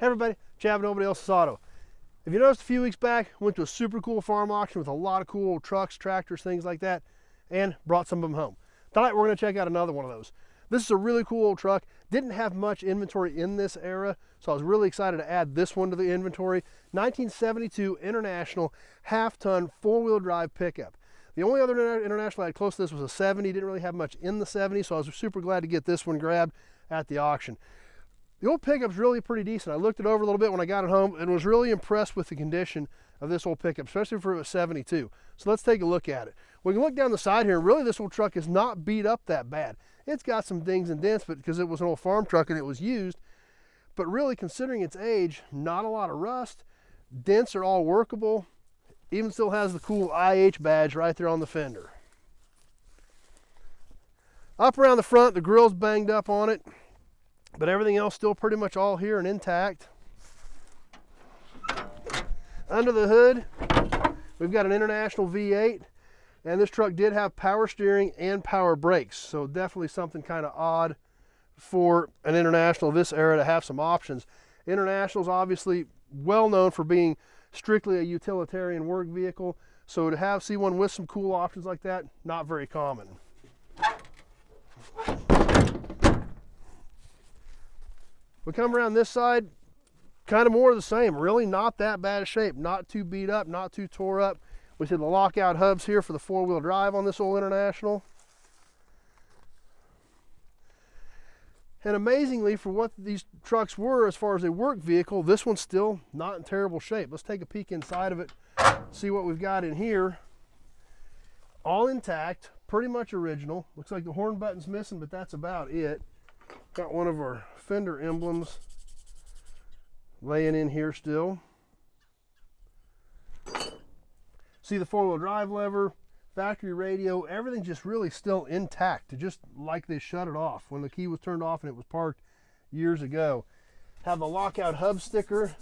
Hey everybody, Chad, Nobody Else's Auto. If you noticed a few weeks back, went to a super cool farm auction with a lot of cool trucks, tractors, things like that, and brought some of them home. Tonight we're going to check out another one of those. This is a really cool old truck. Didn't have much inventory in this era, so I was really excited to add this one to the inventory. 1972 International half-ton four-wheel drive pickup. The only other International I had close to this was a 70. Didn't really have much in the 70, so I was super glad to get this one grabbed at the auction. The old pickup's really pretty decent. I looked it over a little bit when I got it home and was really impressed with the condition of this old pickup, especially for a 72. So let's take a look at it. We can look down the side here, and really this old truck is not beat up that bad. It's got some dings and dents, but because it was an old farm truck and it was used, but really considering its age, not a lot of rust. Dents are all workable. Even still has the cool IH badge right there on the fender. Up around the front, the grill's banged up on it, but everything else still pretty much all here and intact. Under the hood, we've got an International V-8, and this truck did have power steering and power brakes, so definitely something kind of odd for an International of this era to have some options. International's obviously well known for being strictly a utilitarian work vehicle, so to see one with some cool options like that, not very common. We come around this side, kind of more of the same. Really not that bad of shape, not too beat up, not too tore up. We see the lockout hubs here for the four-wheel drive on this old International. And amazingly, for what these trucks were as far as a work vehicle, this one's still not in terrible shape. Let's take a peek inside of it, see what we've got in here. All intact, pretty much original. Looks like the horn button's missing, but that's about it. Got one of our fender emblems laying in here still. See the four-wheel drive lever, factory radio, everything just really still intact, just like they shut it off when the key was turned off and it was parked years ago. Have the lockout hub sticker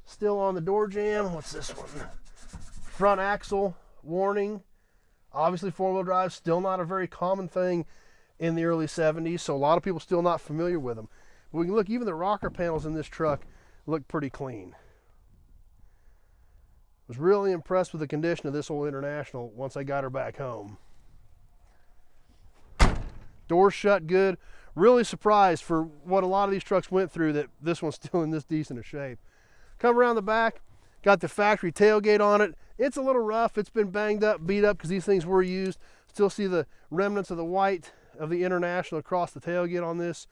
still on the door jamb. What's this one? Front axle warning. Obviously four-wheel drive, still not a very common thing in the early 70s, so a lot of people still not familiar with them. But we can look, even the rocker panels in this truck look pretty clean. Was really impressed with the condition of this old International once I got her back home. Doors shut good. Really surprised for what a lot of these trucks went through that this one's still in this decent of shape. Come around the back, got the factory tailgate on it. It's a little rough. It's been banged up, beat up because these things were used. Still see the remnants of the white of the International across the tailgate on this.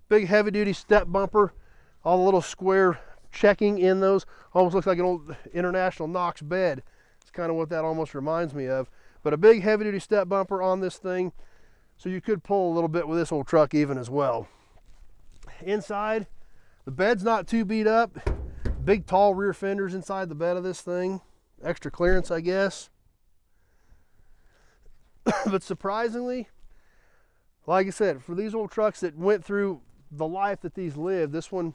Big heavy duty step bumper, all the little square checking in those. Almost looks like an old International Knox bed. It's kind of what that almost reminds me of. But a big heavy duty step bumper on this thing, so you could pull a little bit with this old truck even as well. Inside, the bed's not too beat up. Big tall rear fenders inside the bed of this thing. Extra clearance, I guess. But surprisingly, like I said, for these old trucks that went through the life that these lived, this one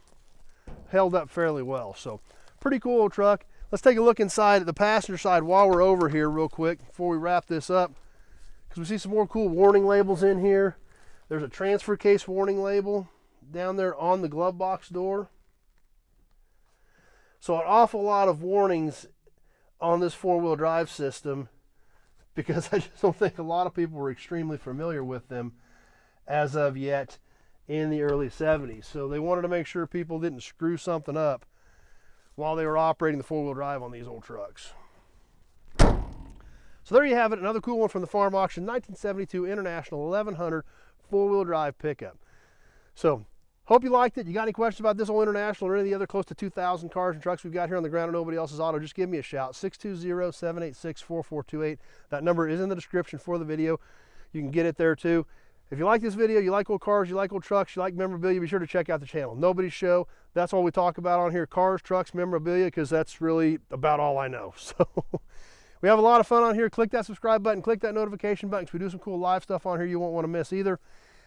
held up fairly well. So pretty cool old truck. Let's take a look inside at the passenger side while we're over here real quick before we wrap this up, because we see some more cool warning labels in here. There's a transfer case warning label down there on the glove box door. So an awful lot of warnings on this four-wheel drive system, because I just don't think a lot of people were extremely familiar with them as of yet in the early 70s. So they wanted to make sure people didn't screw something up while they were operating the four-wheel drive on these old trucks. So there you have it, another cool one from the farm auction, 1972 International 1100 four-wheel drive pickup. So hope you liked it. You got any questions about this old International or any of the other close to 2,000 cars and trucks we've got here on the ground at Nobody Else's Auto, just give me a shout, 620-786-4428. That number is in the description for the video. You can get it there too. If you like this video, you like old cars, you like old trucks, you like memorabilia, be sure to check out the channel. Nobody's Show. That's all we talk about on here, cars, trucks, memorabilia, because that's really about all I know. So we have a lot of fun on here. Click that subscribe button, click that notification button, because we do some cool live stuff on here you won't want to miss either.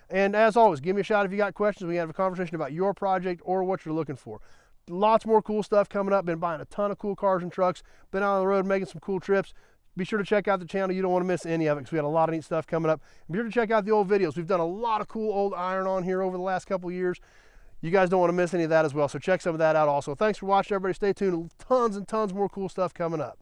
And as always, give me a shout if you got questions. We can have a conversation about your project or what you're looking for. Lots more cool stuff coming up. Been buying a ton of cool cars and trucks. Been out on the road making some cool trips. Be sure to check out the channel. You don't want to miss any of it because we got a lot of neat stuff coming up. Be sure to check out the old videos. We've done a lot of cool old iron on here over the last couple of years. You guys don't want to miss any of that as well, so check some of that out also. Thanks for watching, everybody. Stay tuned. Tons and tons more cool stuff coming up.